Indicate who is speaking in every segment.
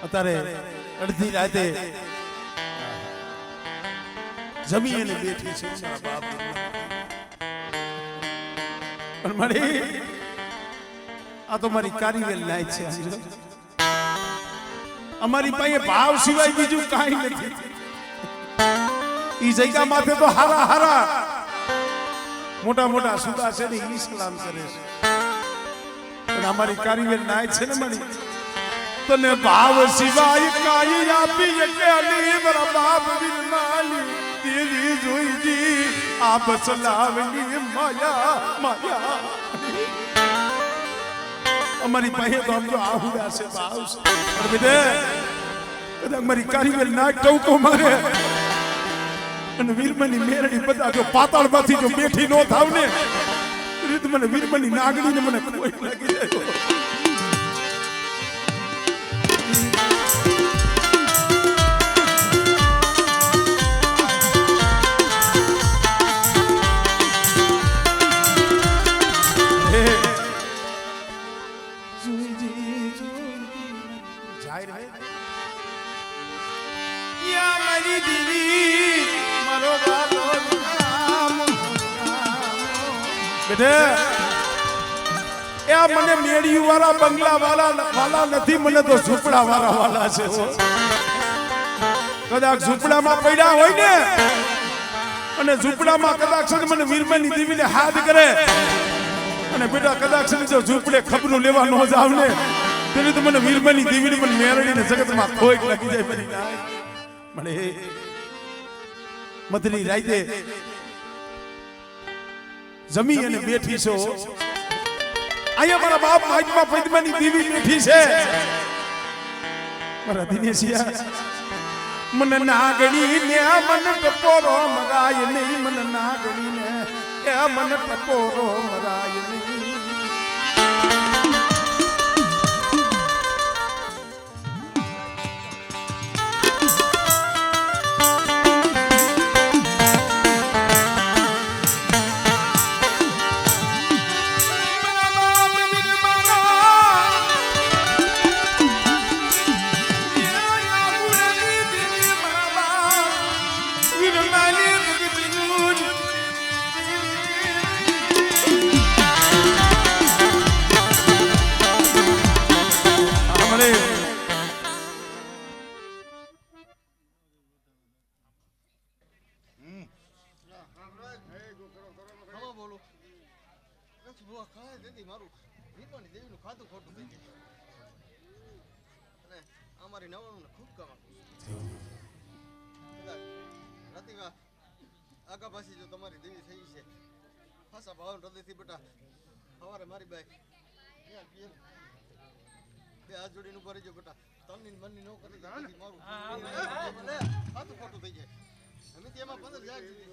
Speaker 1: અત્યારે અડધી રાતે જમીને બેઠી છે મારા બાપ પણ મારી આ તો મારી કારીવેલ લાય છે અમારી પાસે ભાવ સિવાય બીજું કાંઈ નથી ઈ જગ્યા માથે તો હારા હારા મોટા મોટા સુદા છે ને ઈ સલામ કરે છે પણ અમારી કારીવેલ નાય છે ને મારી તને ભાવ સિવાય કાઈ આપી કે અલી મારા બાપ બિરમાલી તેરી જોઈજી આ બસલાવની માયા માયા અમારી પાસે તો આમ તો આહુડા છે ભાવ છે પણ બેટે કદાચ મારી કારીવેલ ના ટવકો મારે અને વીરમની મેરડી બધા જો પાતાળમાંથી જો બેઠી નો થાવ ને રીત મને વીરમની નાગડીને મને કોઈ લાગી જાય મને મેળિયું વાળા બંગલા વાળા નથી મને તો ઝૂંપડા વાળા છે કદાચ ઝૂંપડામાં પડ્યા હોય ને અને ઝૂંપડામાં કદાચ મને વીરમની દેવીને હાથ કરે અને બેટા કદાચ જો ઝૂંપડે ખબરું લેવા ન જાવ ને તેને તો મને વીરમની દેવીને મને મેરડીને જગતમાં ખોઈક લાગી જાય મને મને મધની રાતે જમી અને બેઠી છો અહીંયા મારા બાપ માજમાં પદ્માની દેવી બેઠી છે મારા દિનેશિયા મને નાગણી ને મન ટપોરો મરાય નહીં મને નાગણી ને એ મન ટપોરો મરાય નહીં
Speaker 2: આગા પાછી જો તમારી દેવી થઈ છે ખાસા ભાવ હૃદયથી બેટા સવારે મારી બાઈ બે હાથ જોડીને ઉભા રહેજો બેટા તનની મનની નો કરી મારું ખાતું ખોટું થઈ જાય અમે તેમાં 15 જાય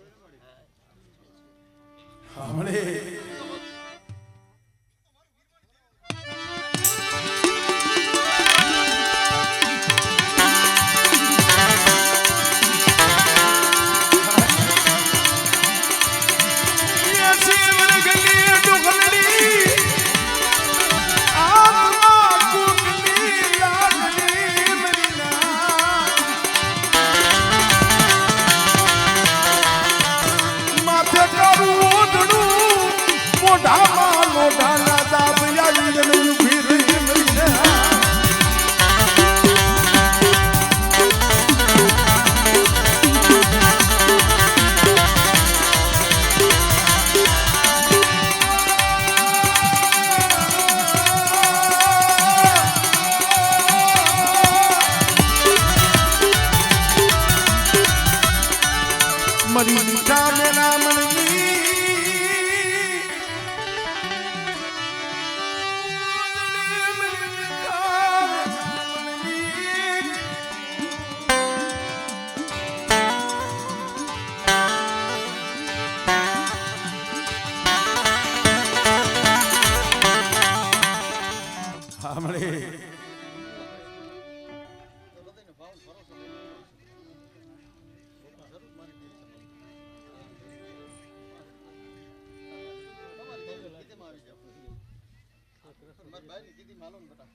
Speaker 2: ભાઈની કીધી માલો ને બેટા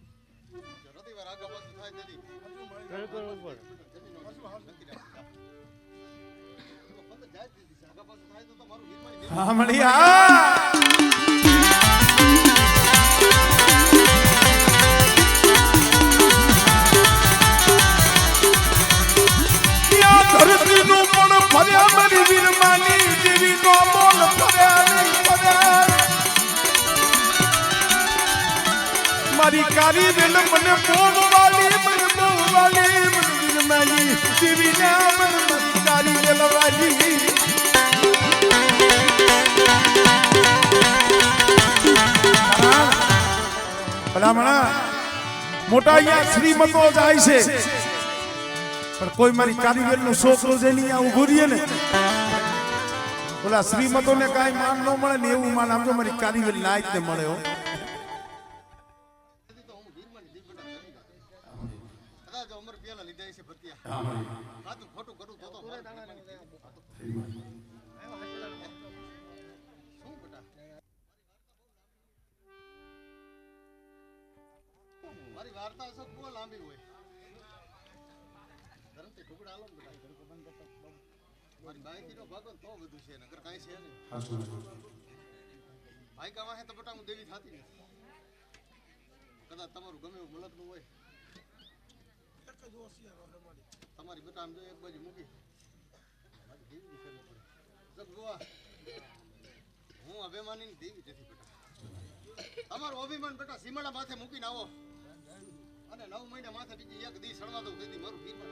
Speaker 2: જો રતિવાર આગા પાછું થાય તેથી જમીનો નક્કી રાખી પંદર જાય દીધી છે આગા પાછું થાય તો મારું વીરમાની
Speaker 1: હા મળી હા ધરતીનું પણ ફર્યા મારી વીરમાની દેવીનો બોલ ફર્યા નહીં ફર્યા મારી કારી વેલ મને બોલવાલી મને બોલવાલી મને વીરમાની દેવીના મને મારી કારી વેલવાલી ભલામણા મોટા અહીંયા શ્રીમતો જાય છે પણ કોઈ મારી કારીગર નું છોકરો જઈને અહીંયા ઉભું રહીએ ને ઓલા શ્રીમતો ને કાંઈ માન ન મળે ને એવું માન આમ તો મારી કારીગર નાય જ ને મળે હો
Speaker 2: તો હું વીરમાની દેવી બેટા કદાચ અમર પેલા લીધા છે ભતિયા સાચું ખોટું કરું તો શું બેટા મારી વાર્તા છે બહુ લાંબી હોય ધરમથી ટુકડા આલો ને બેટા મારી બાઈથી નો ભાગો તો બધું છે નકર કાંઈ છે નહીં ભાઈ કાવા હે તો બેટા હું દેવી થાતી નથી કદાચ તમારું ગમે એવું મલકનું હોય તમારી બેટા આમ જો એક બાજુ મૂકી મારી દેવી કરવી પડે જબ ગોવા હું અભિમાની દેવી નથી બેટા તમારું અભિમાન બેટા સીમાડા માથે મૂકીને આવો અને 9 મહિના માથે બીજી એક દી સળવા દઉં તેથી મારું વીરમાન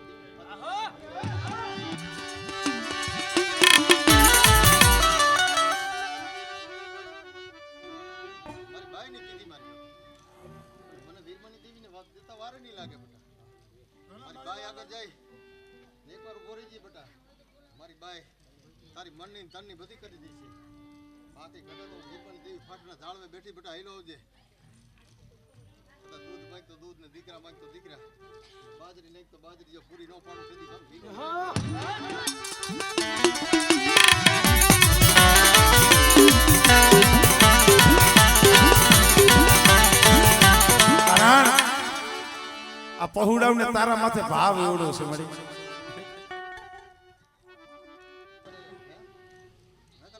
Speaker 2: મારી બાઈની કીધી મારી મને વીરમાની દેવીને વાત દેતા વારે નહીં લાગે બેટા મારી બાઈ આગળ જાય ને એકવાર ઉભો રહી જઈ બેટા મારી બાઈ તારી મનની તનની બધી કરી દઈ છે બાકી ઘરે તો વીરમાની દેવી ફાટના ઝાડવે બેઠી બેટા હેલો આવજે દૂધ માંગ તો દૂધ ને દીકરા માંગ તો દીકરા બાજરી નાખ તો બાજરી જો પૂરી ન પાડું તેથી
Speaker 1: આ પહોડાવ ને તારા માથે ભાવ એવડો છે મળી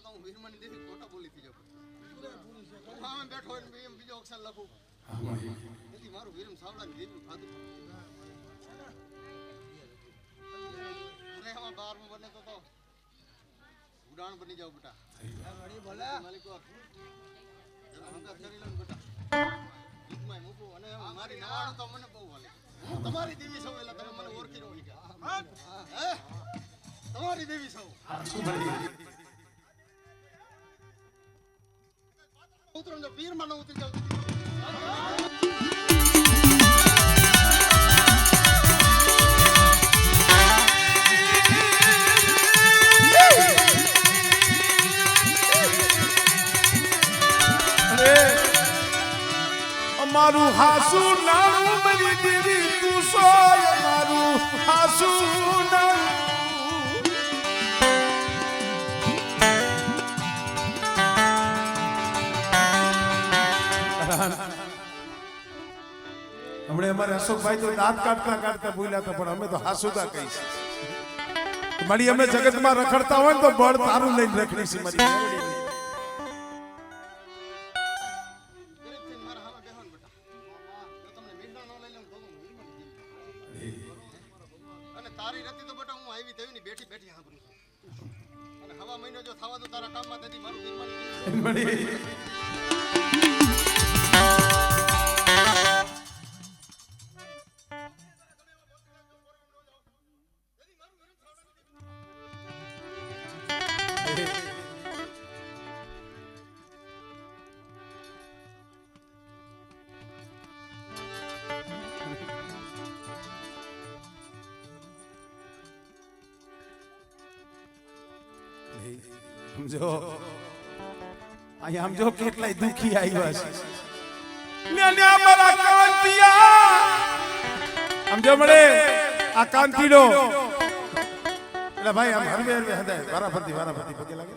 Speaker 2: હું વીરમાની દેવી ખોટા બોલી થઈ જાઉં બેઠો એમ બીજો અક્ષર લખું તેથી મારું વીરમ સાવલાની દેવી ખાધું અરે આમાં 12 બને તો ઉડાણ બની જાવ બેટા માલિક જરા હંગાત કરી લો બેટા ગીતમાં મૂકું અને મારી નાવાણું તો મને બહુ વાલે હું તમારી દેવી સૌ એટલે તમે મને ઓળખી રહો હે તમારી દેવી સૌ ઉતરો જો વીરમાં ન ઉતરી જાવ
Speaker 1: મારું હાસુ નાણું મારી દેવી તું સોય મારું હાસુ હમણે અમારે અશોકભાઈ તો દાંત કાઢતા બોલ્યા હતા પણ અમે તો હાસુદા કહીશ મારી અમે જગતમાં રખડતા હોય ને તો બળ તારું લઈને રખડી છે મારી
Speaker 2: તારી રતી તો બેટા હું આવી તેવી બેઠી બેઠી સાંભળું અને હવા મહિનો જો થવા તો તારા કામમાં તેથી મારું વીરમાની
Speaker 1: સમજો અહીંયા સમજો કેટલાય દુખી આવ્યા છે ને અમારા કાંતિયા સમજો મળે આ કાંતિડો એટલે ભાઈ આમ હરવે હરવે હદાય વારાફરતી પગે લાગે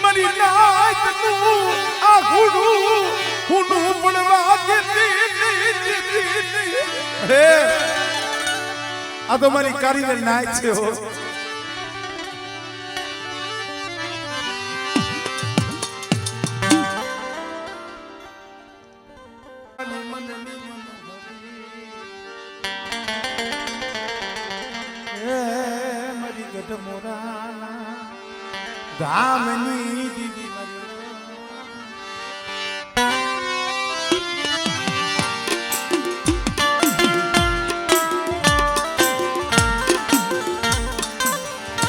Speaker 1: મરી નાત નું આ ઘોડું હુનું પડવા દેતી આ તો મારી કારીગર નાય છે હો ધામની દીદી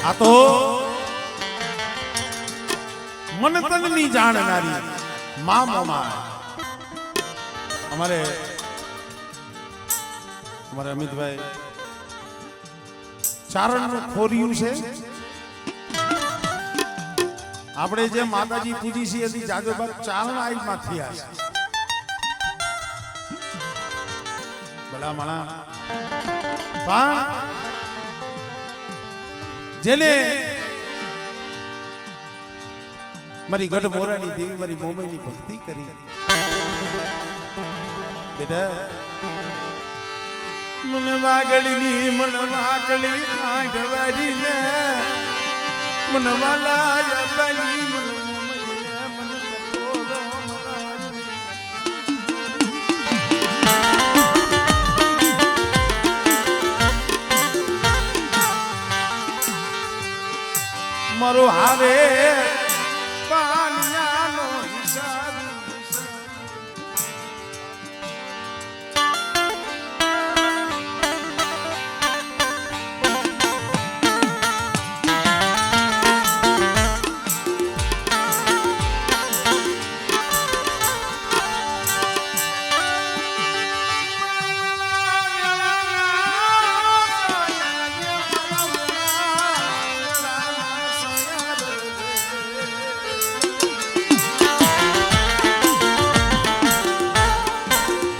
Speaker 1: આ તો મન તનની જાણનારી મા મામા અમારે અમિતભાઈ ચારણનું ખોરિયું છે આપણે જે માતાજી પૂજી છીએ એની જાગોબાદ ચારણ આઈમાં થયા છે ભલા માણા પણ જેને મારી ગઢ મોરાની દેવી મારી મોમઈની ભક્તિ કરી બેટા મન વાગડીની મન વાકડી આંઢવાડી ને મન વાલા બલી મન મોમઈયા મન કપોરો મારો હારે પાનિયાનો હિસાબ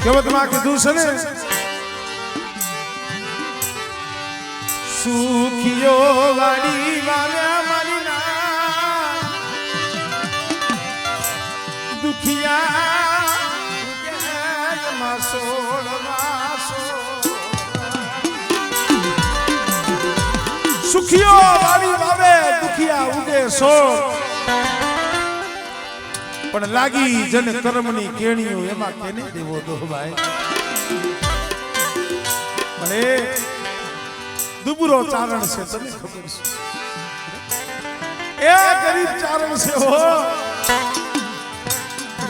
Speaker 1: કહેવતમાં કીધું છે ને સુખિયો વાડી વાવ્યા મારી ના દુખિયા સોળ માસો સુખિયો વાડી વાવે દુખિયા ઉગે સોળ પણ લાગી જન કર્મની કેણીઓ એમાં કેને દેવો દો ભાઈ મને દુબરો ચારણ છે તને ખબર છે એ ગરીબ ચારણ છે હો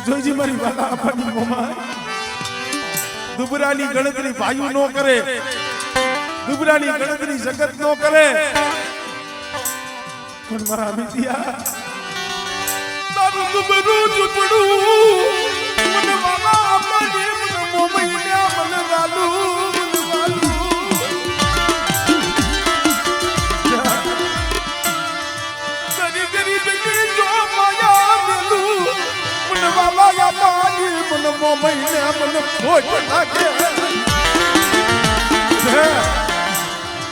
Speaker 1: જોઈજી મારી વાલા આપણી મોમાં દુબરાની ગણતરી ભાઈઓ નો કરે દુબરાની ગણતરી જગત નો કરે પણ મારા મિત્યા દુબરું ઝૂપડું મને વાલા આપણી મને મોમૈયા મને વાલું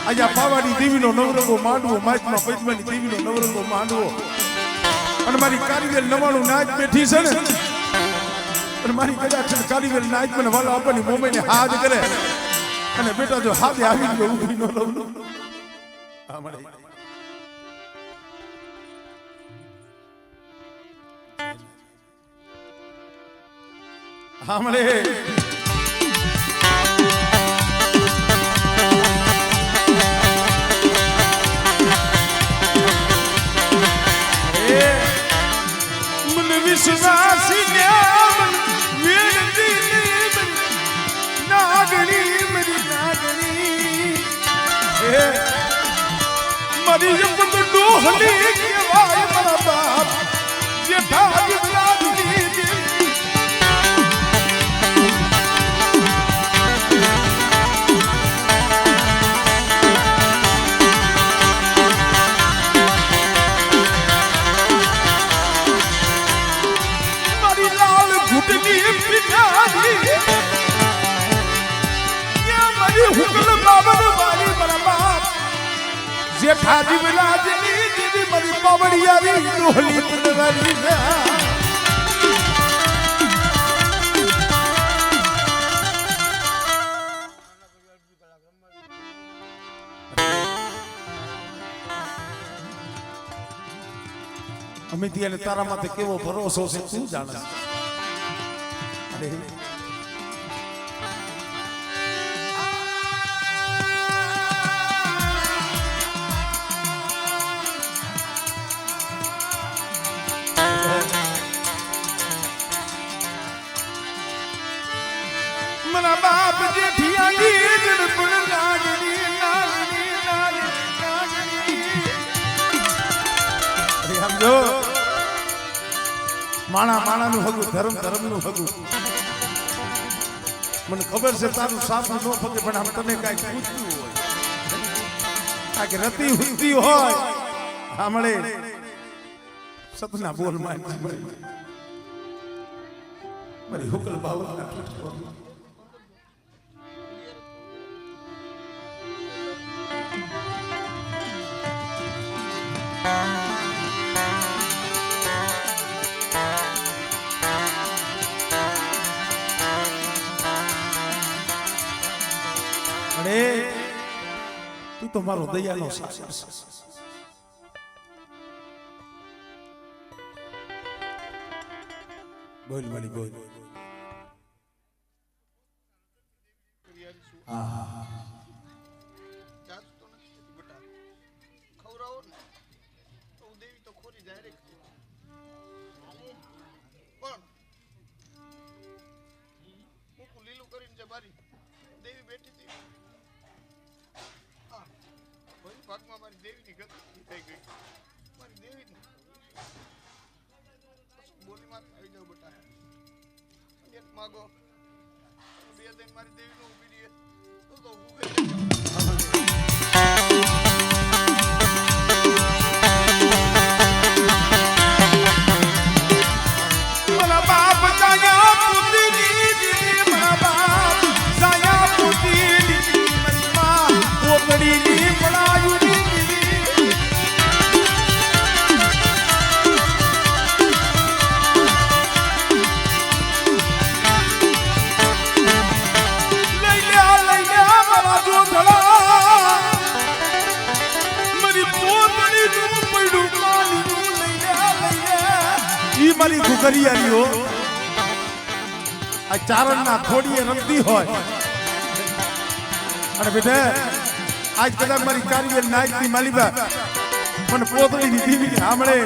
Speaker 1: અહીંયા પાવાની દેવીનો નવરંગો માંડવો માચમાં પૈદવાની દેવીનો નવરંગો માંડવો અને મારી કારીગર નવાણું નાચ બેઠી છે ને અને મારી કદાચ કારીગર નાચ મને વાલા આપવાની મોમાઈને હાથ કરે અને બેટા જો હાથે આવી ગયો ઊભી નો રહું હા મળે હા મળે મને વિશ્વાસી નાગણી મારી નાગણી મારી એક તો ડોહલી કહેવાય મારા બાપ જેઠા જીવરાજની મારી લાલ ઘૂંટની પિતાજી મારી હુકલ બાબર વાલી મારા બાપ જેઠા જીવરાજની દીદી મારી પાવડિયારી ડોહલી તલવારી છે અમિતી અને તારા માથે કેવો ભરોસો છે તું જાણે અરે મારા બાપ જેઠિયાની જડપણ લાગણી લાગણી લાગણી અરે સમજો માણા માણાનું હગું ધર્મ ધર્મનું હગું મને ખબર છે તારું સાસુ ન ફગે પણ આમ તને કાંઈ પૂછતું હોય કાંઈક રતી હુતી હોય સાંભળે સપના બોલ મારી હુકલ બાવળના અરે તું તો મારો દયાનો સાગર છે બોલ મારી બોલ
Speaker 2: દેવી બેઠી હતી ભાગમાં મારી દેવીની ગતિ થઈ ગઈ મારી દેવી બોલી માં આવી જાવ બેટા એક માગો બે દિન મારી દેવી નો ઉભી રહે તો હું
Speaker 1: મારી ઘુઘરિયારીઓ આ ચારણના થોડીએ રમતી હોય અને બેટા આજ કદાચ મારી કારીગર નાયકની માલિબા મને પોતળીની દીવી સાંભળે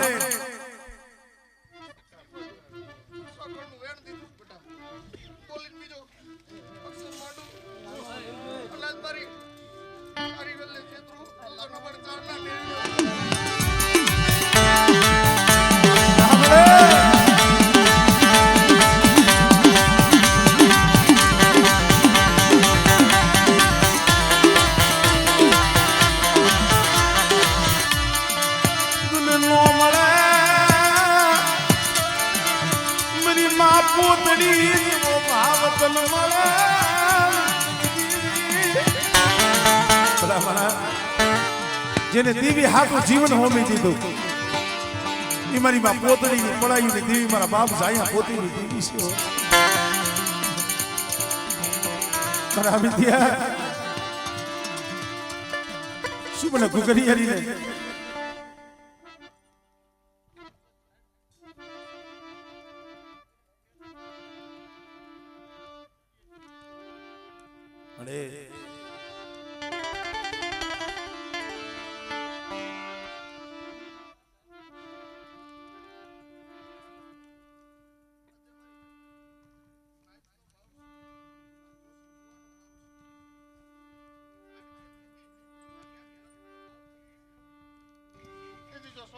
Speaker 1: જેને દેવી હાથું જીવન હોમી દીધું એ મારી માં પોતળીની પડાયુની દેવી મારા બાપ જાયા પોતીની દેવી છે મારા વિદ્યા શું મને ઘુઘરિયારીને અરે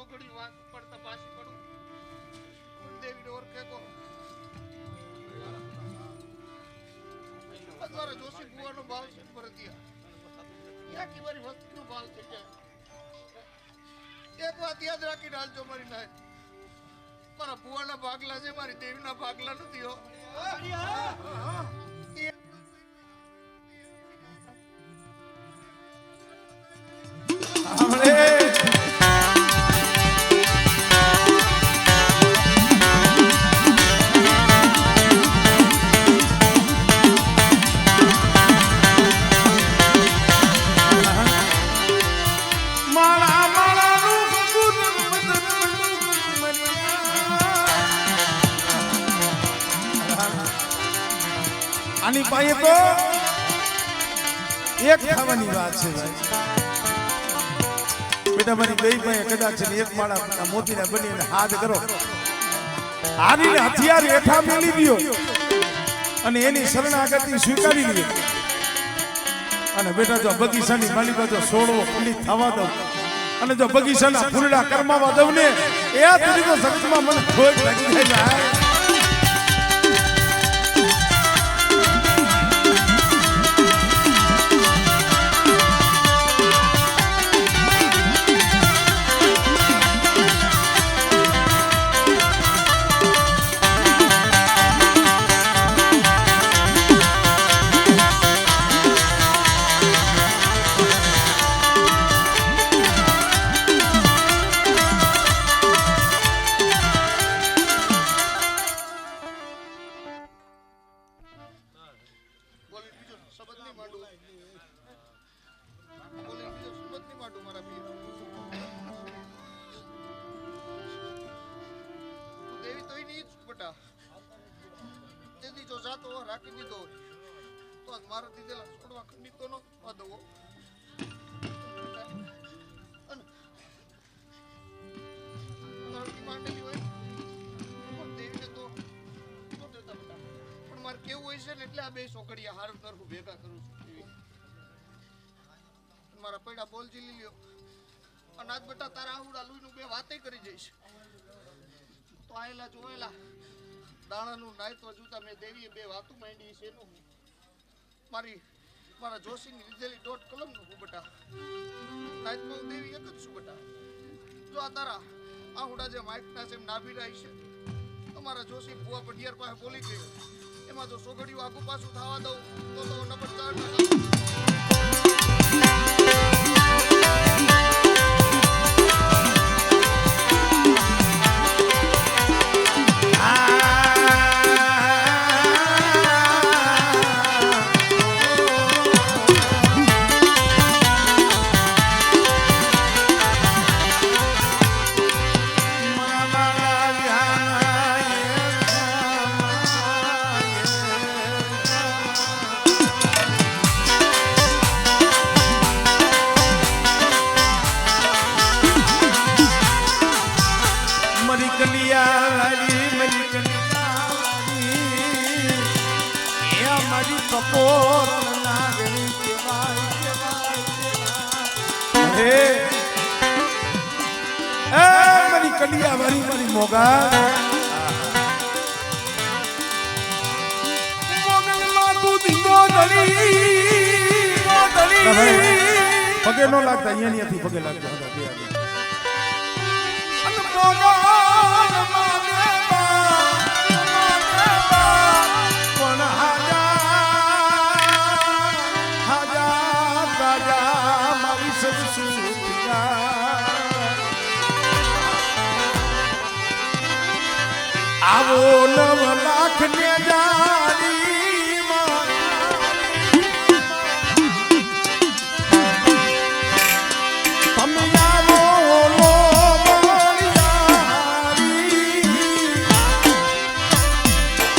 Speaker 2: સોગડી વાત પડતા પાછી પડું દેવીને ઓળખે કો અત્યારે જોશી બુવાનો ભાવ છે ભરતિયા યા કી મારી વસ્તુનો ભાવ થઈ જાય એક વાત યાદ રાખી ડાલજો મારી નાય મારા બુવાના ભાગલા છે મારી દેવીના ભાગલા નથી હો
Speaker 1: આની પાસે તો એક થવાની વાત છે ભાઈ બેટા મારી બે પાસે કદાચ છે એક માળા મોતીના બનીને હાથ કરો હારીને હથિયાર હેઠા મેલી દો અને એની શરણાગતિ સ્વીકારી લ્યો અને બેટા જો બગીચાની માલિકા જો સોળવો ખંડિત થવા દઉં અને જો બગીચાના ફૂલડા કરમાવા દઉં ને એ તરી તો સત્યમાં મને ખોટ લાગી જાય રાખી દીધો તો મારા દીધેલા છોડવા ખંડિત તો ન દો માંડેલી હોય પણ દેવીને તો દેતા બેટા પણ મારે કેવું હોય છે ને એટલે આ બે સોકડિયા હારું તરફું ભેગા કરું છું મારા પૈડા બોલ ઝીલી લ્યો અને આજ બેટા તારા આવડા લુઈનું બે વાતે કરી જઈશ તો આયેલા જોયેલા દાણાનું નાયતો જુતા મેં દેવીએ બે વાતો માંડી છે એનું મારા જોશીની લીધેલી દોઢ કલમનું હું બેટા નાયતમાં હું દેવી એક જ છું બેટા જો આ તારા આહુડા જે માઇકના છે એમ નાભી રહી છે તો મારા જોશી બુઆ પઢિયાર પાસે બોલી ગયો એમાં જો સોગડિયું આગુ પાછું થવા દઉં તો નંબર કલિયા વારી મારી મોગા પગે નો લાગતા અહીંયા ની પગે લાગતા આવો 9 લાખ ને જારી તમે આવો લો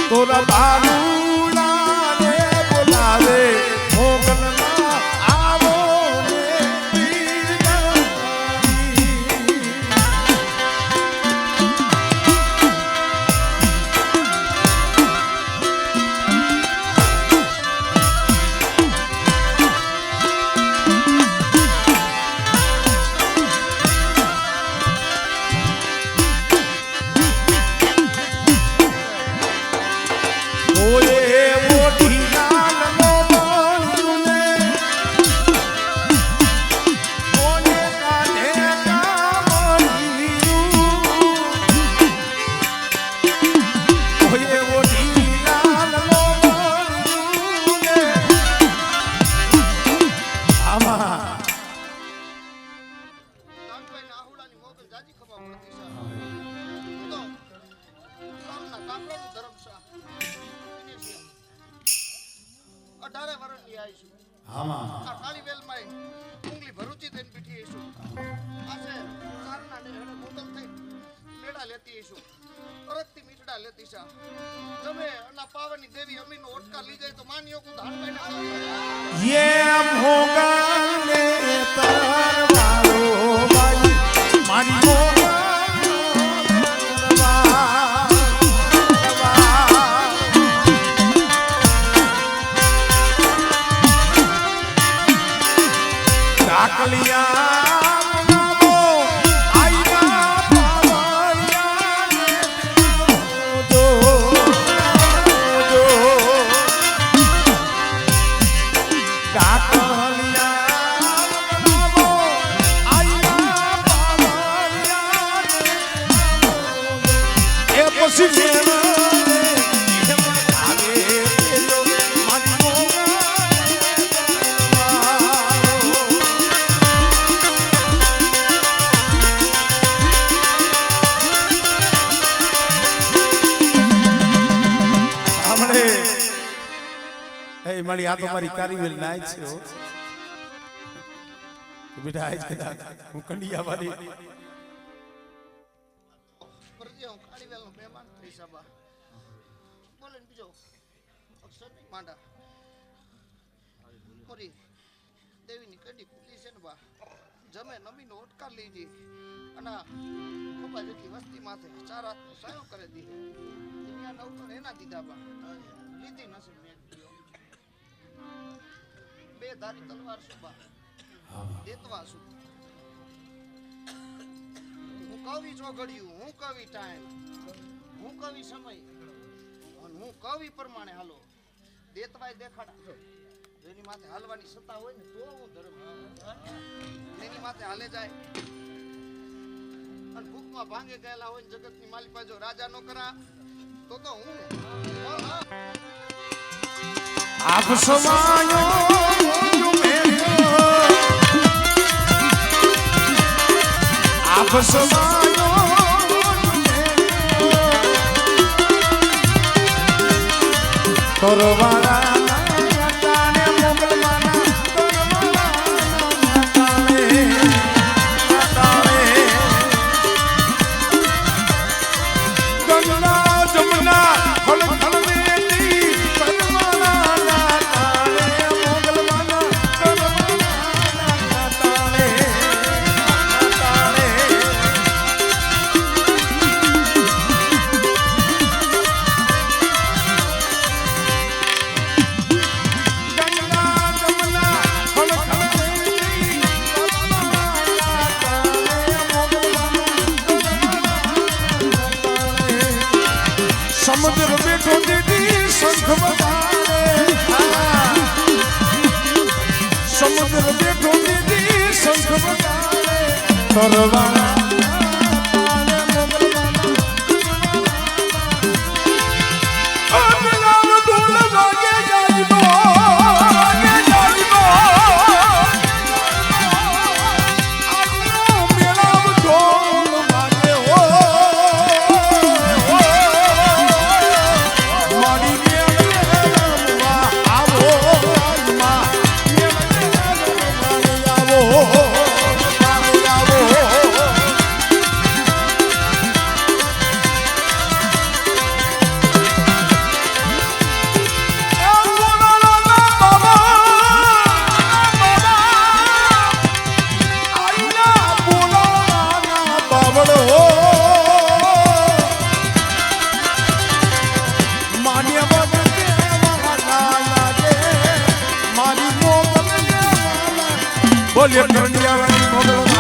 Speaker 1: તોરા બાલુડા ને બોલાવે મોગલના આવો ને
Speaker 2: જાજી ખબર પડતી છે તો કામના કાપડાનું ધર્મ છે 18 વર્ષની આવીશું આ કાળી વેલમાં ઉંગલી ભરૂચી થઈને બેઠી આવીશું આજે ચારના ને હેડે મોટલ થઈ મેળા લેતી આવીશું પરતથી મીઠડા લેતી છે તમે અના પાવનની દેવી અમીનો ઓટકા લઈ જાય તો માન્યો કુ ધાન પાઈને
Speaker 1: યે ભોગાને તરવારો બાઈ મારી મારી આ તો મારી કારીવેલ નાય છે હો બેટા આજ કદા હું કંડિયા વાળી
Speaker 2: પરજે હું કાળીવેલનો મહેમાન થઈ સાબા બોલે ને બીજો અક્ષર નહીં માંડા મોરી દેવીની કડી ખુલી છે ને બા જમે નમીનો ઓટકાર લીધી અને ખોબા જેટલી વસ્તી માથે 4 હાથનો સાયો કરે દીધી દુનિયા નવ તો એના દીધા બા લીધી નસીબ મેં બે ધારી તલવાર સુબા દેતવા સુ હું કવિ ચોઘડિયું હું કવિ ટાઈમ હું કવિ સમય અને હું કવિ પ્રમાણે હાલો દેતવાય દેખાડા જેની માથે હાલવાની સત્તા હોય ને તો હું ધર્મ એની માથે હાલે જાય અને ભૂખમાં ભાંગે ગયેલા હોય ને જગતની માલિકા જો રાજા નો કરા તો હું
Speaker 1: આપ સમાયો આપ સમાયો તોરવાળા તાને મોગલવાના ગંગા જમના ફળ ફળ દેતી સમુદ્ર બેઠો દીદી શંખ વગાડે સમુદ્ર બેઠો દીદી શંખ વગાડે તરવાળા બોલ્યો કંડિયા વાળી મોગલ